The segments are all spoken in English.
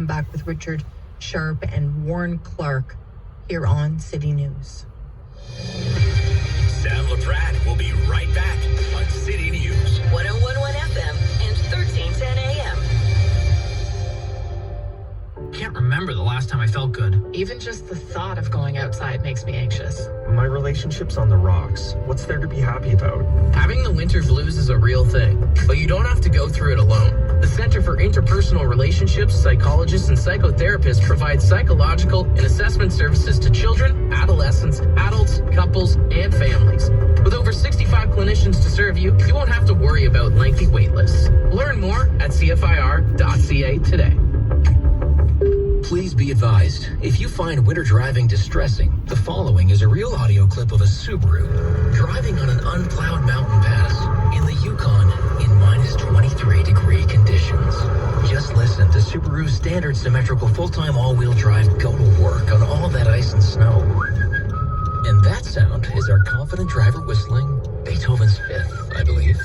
come back with Richard Sharp and Warren Clark here on City News. Sam LaPratte will be right back on City News. 101.1 FM and 1310 AM. Can't remember the last time I felt good. Even just the thought of going outside makes me anxious. My relationship's on the rocks. What's there to be happy about? Having the winter blues is a real thing, but you don't have to go through it alone. The Center for Interpersonal Relationships, psychologists, and psychotherapists provide psychological and assessment services to children, adolescents, adults, couples, and families. With over 65 clinicians to serve you, you won't have to worry about lengthy wait lists. Learn more at cfir.ca today. Please be advised, if you find winter driving distressing, the following is a real audio clip of a Subaru driving on an unplowed mountain pass in the Yukon in minus 23-degree conditions. Just listen to Subaru's standard symmetrical full-time all-wheel drive go to work on all that ice and snow. And that sound is our confident driver whistling Beethoven's Fifth, I believe.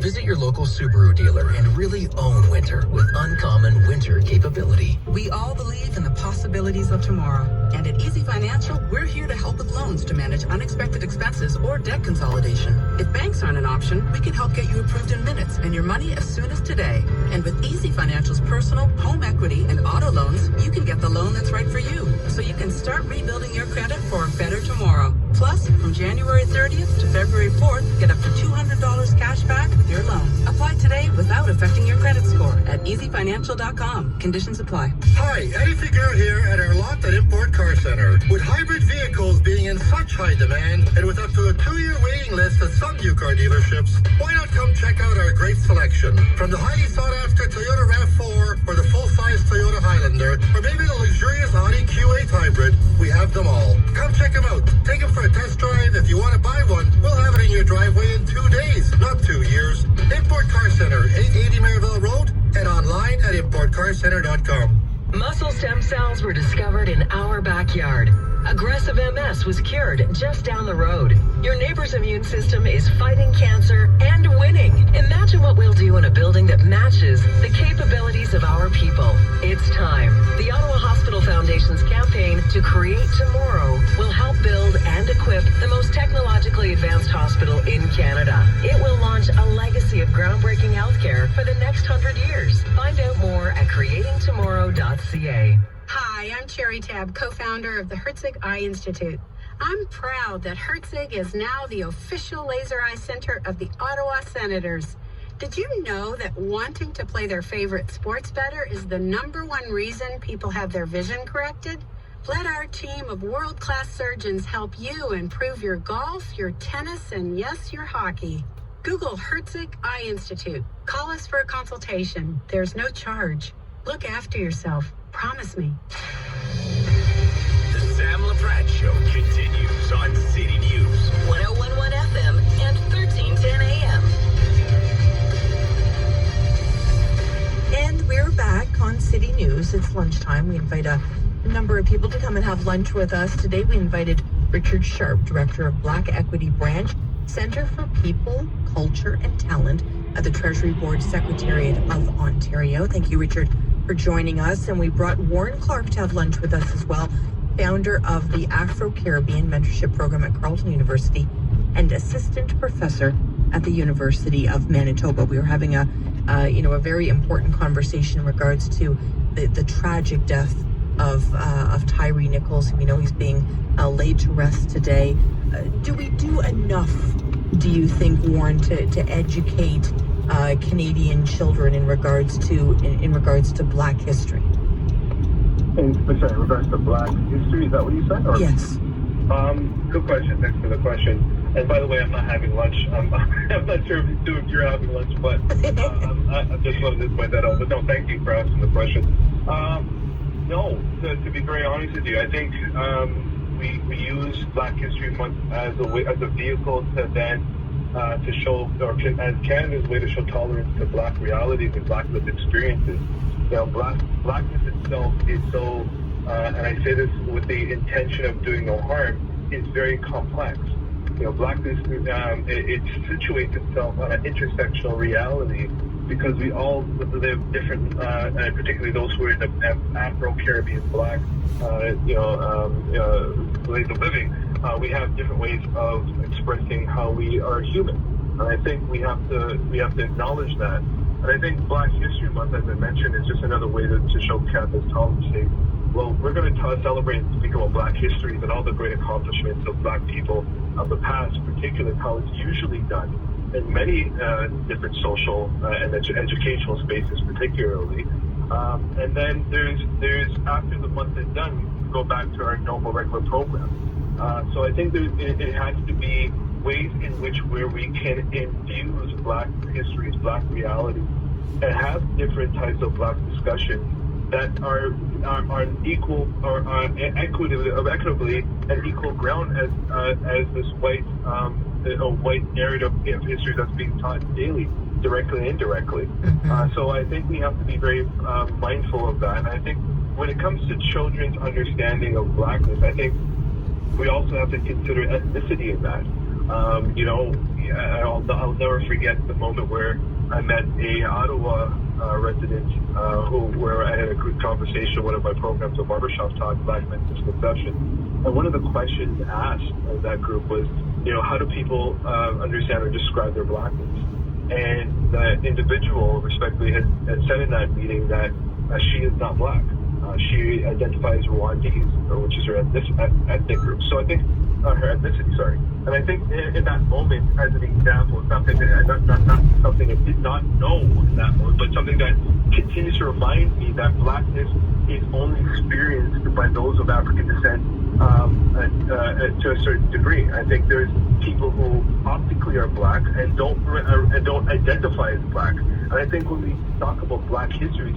Visit your local Subaru dealer and really own winter with uncommon winter capability. We all believe in the possibilities of tomorrow. And at Easy Financial, we're here to help with loans to manage unexpected expenses or debt consolidation. If banks aren't an option, we can help get you approved in minutes and your money as soon as today. And with Easy Financial's personal, home equity, and auto loans, you can get the loan that's right for you, so you can start rebuilding your credit for a better tomorrow. Plus, from January 30th to February 4th, get up to $200 cash back with your loan. Apply today without affecting your credit score at easyfinancial.com. Conditions apply. Hi, Eddie Figueroa here at our lot at Import Car Center. With hybrid vehicles being in such high demand and with up to a 2-year waiting list at some new car dealerships, why not come check out our great selection? From the highly sought-after Toyota RAV4 or the full-size Toyota Highlander or maybe the luxurious Audi Q8 hybrid, we have them all. Come check them out. Take them for a test drive. If you want to buy one, we'll have it in your driveway in 2 days, not 2 years. Import Car Center, 880 Maryville Road, and online at importcarcenter.com. Muscle stem cells were discovered in our backyard. Aggressive MS was cured just down the road. Your neighbor's immune system is fighting cancer and winning. Imagine what we'll do in a building that matches the capabilities of our people. It's time. The Ottawa Hospital Foundation's campaign to create tomorrow will help build and equip the most technologically advanced hospital in Canada. It will launch a legacy of groundbreaking healthcare for the next 100 years. Find out more at creatingtomorrow.ca. Hi, I'm Cherry Tab, co-founder of the Herzig Eye Institute. I'm proud that Herzig is now the official laser eye center of the Ottawa Senators. Did you know that wanting to play their favorite sports better is the #1 reason people have their vision corrected? Let our team of world-class surgeons help you improve your golf, your tennis, and yes, your hockey. Google Herzig Eye Institute. Call us for a consultation. There's no charge. Look after yourself. Promise me. The Sam LaPratte Show continues on City News. 101.1 FM and 1310 AM. And we're back on City News. It's lunchtime. We invite a number of people to come and have lunch with us. Today we invited Richard Sharp, Director of Black Equity Branch, Centre for People, Culture and Talent at the Treasury Board Secretariat of Ontario. Thank you, Richard, for joining us. And we brought Warren Clark to have lunch with us as well, founder of the Afro-Caribbean Mentorship Program at Carleton University and assistant professor at the University of Manitoba. We were having a very important conversation in regards to the tragic death of Tyree Nichols, who we know he's being laid to rest today. Do we do enough, do you think, Warren, to educate Canadian children in regards to Black history? In regards to Black history, is that what you said? Or? Yes. Good question. Thanks for the question. And by the way, I'm not having lunch. I'm not sure if you're having lunch, but I just wanted to point that out. But no, thank you for asking the question. No, to be very honest with you, I think we use Black History Month as a vehicle to then to show, or as Canada's way to show tolerance to Black realities and Black lived experiences. You know, Blackness itself is so, and I say this with the intention of doing no harm, is very complex. You know, Blackness, it situates itself on an intersectional reality because we all live different, particularly those who are in the Afro-Caribbean Black, ways of living. We have different ways of expressing how we are human, and I think we have to acknowledge that. And I think Black History Month, as I mentioned, is just another way to show this tolerance. Say, well, we're going to celebrate and speak about Black histories and all the great accomplishments of Black people of the past, particularly how it's usually done in many different social and educational spaces, particularly. And then there's after the month is done, we go back to our normal regular program. So I think it has to be ways in which where we can infuse Black histories, Black realities, and have different types of Black discussions that are equal or equitably and equal ground as this white narrative of history that's being taught daily, directly and indirectly. So I think we have to be very mindful of that. And I think when it comes to children's understanding of Blackness, I think we also have to consider ethnicity in that. I'll never forget the moment where I met a Ottawa resident where I had a good conversation. One of my programs, a barbershop talk, Black Men's Misconception. And one of the questions asked of that group was, how do people understand or describe their Blackness? And the individual respectfully had said in that meeting that she is not Black. She identifies Rwandese, which is her ethnic group. So I think, her ethnicity, sorry. And I think in that moment, as an example, it's something that, not something I did not know in that moment, but something that continues to remind me that Blackness is only experienced by those of African descent to a certain degree. I think there's people who optically are Black and don't identify as Black. And I think when we talk about Black histories,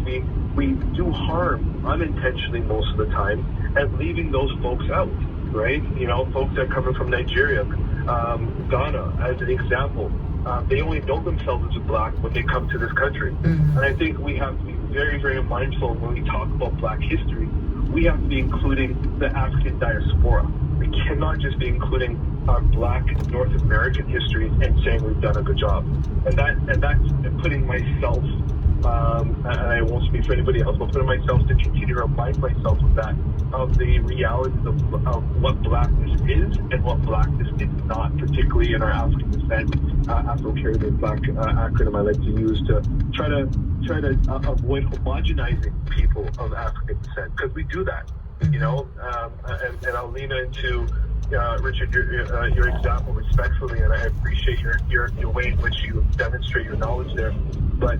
we do harm unintentionally most of the time and leaving those folks out, right? Folks that are coming from Nigeria, Ghana, as an example, they only know themselves as Black when they come to this country. And I think we have to be very, very mindful when we talk about Black history. We have to be including the African diaspora. We cannot just be including our Black North American histories and saying we've done a good job. And that's putting myself, and I won't speak for anybody else, but putting myself to continue to remind myself of that, of the realities of what Blackness is and what Blackness is not, particularly in our African descent, Afro-Caribbean Black acronym I like to use to try to avoid homogenizing people of African descent, because we do that, and I'll lean into Richard, your example respectfully, and I appreciate your way in which you demonstrate your knowledge there. But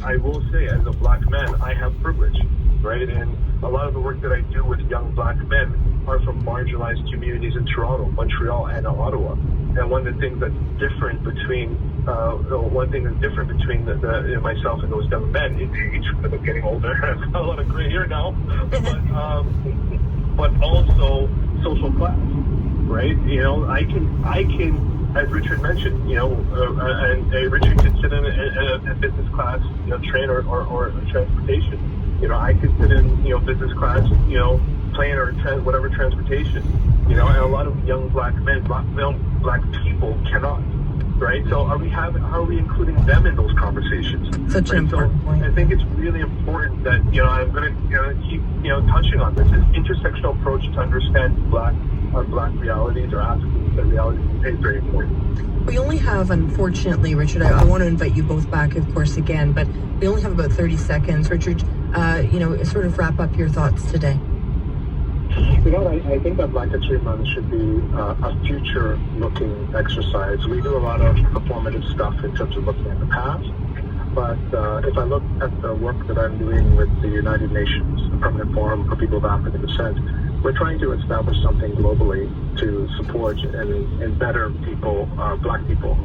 I will say, as a Black man, I have privilege, right? And a lot of the work that I do with young Black men are from marginalized communities in Toronto, Montreal, and Ottawa. And one of the things that's different between myself and those young men is age, because I'm getting older. I've got a lot of gray hair now, but also social class, right? I can, as Richard mentioned, and Richard could sit in a business class, train or transportation. I could sit in, business class, plane or whatever transportation. And a lot of young Black men, Black people cannot. Right, so how are we including them in those conversations? Such an important point. I think it's really important that I'm going to keep touching on this intersectional approach to understand our Black realities, our African realities is very important. We only have, unfortunately, Richard, I want to invite you both back, of course, again, but we only have about 30 seconds. Richard, sort of wrap up your thoughts today. I think that Black History Month should be a future-looking exercise. We do a lot of performative stuff in terms of looking at the past, but if I look at the work that I'm doing with the United Nations, the Permanent Forum for People of African Descent, we're trying to establish something globally to support and better people, Black people,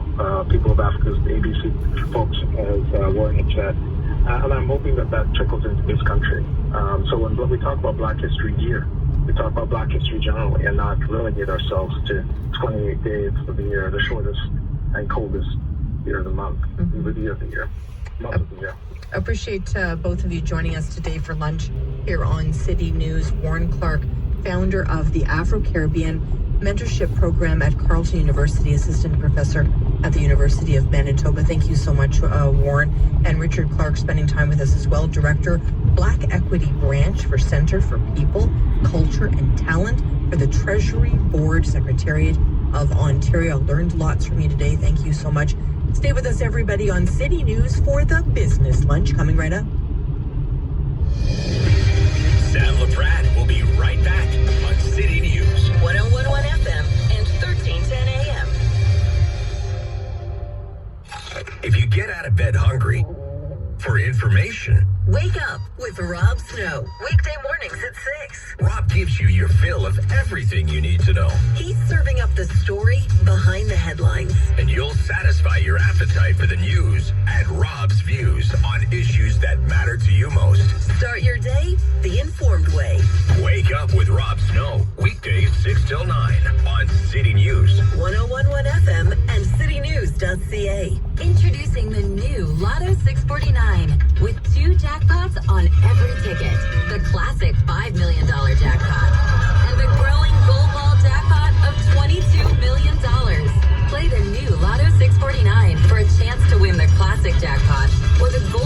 people of Africa's ABC folks, as Warren had said. And I'm hoping that trickles into this country. So when we talk about Black History Year, we talk about Black history generally and not relegate ourselves to 28 days of the year, the shortest and coldest year of the month, the year of the year, month of the year. Appreciate both of you joining us today for lunch here on City News. Warren Clark, founder of the Afro-Caribbean Mentorship Program at Carleton University, assistant professor at the University of Manitoba. Thank you so much, Warren. And Richard Clark spending time with us as well, Director, Black Equity Branch for Centre for People, Culture and Talent for the Treasury Board Secretariat of Ontario. Learned lots from you today. Thank you so much. Stay with us, everybody, on City News for the Business Lunch. Coming right up. Sam LaPrat will be right back on City News. 1011 FM and 1310 AM. If you get out of bed hungry for information, Wake up with Rob Snow. Weekday mornings at 6. Rob gives you your fill of everything you need to know. He's serving up the story behind the headlines. And you'll satisfy your appetite for the news and Rob's views on issues that matter to you most. Start your day the informed way. Wake up with Rob Snow. Weekdays 6 till 9 on City News. 1011 FM and citynews.ca. Introducing the new Lotto 649 with 2 jackpots on every ticket. The classic $5 million jackpot and the growing gold ball jackpot of $22 million. Play the new Lotto 649 for a chance to win the classic jackpot or the gold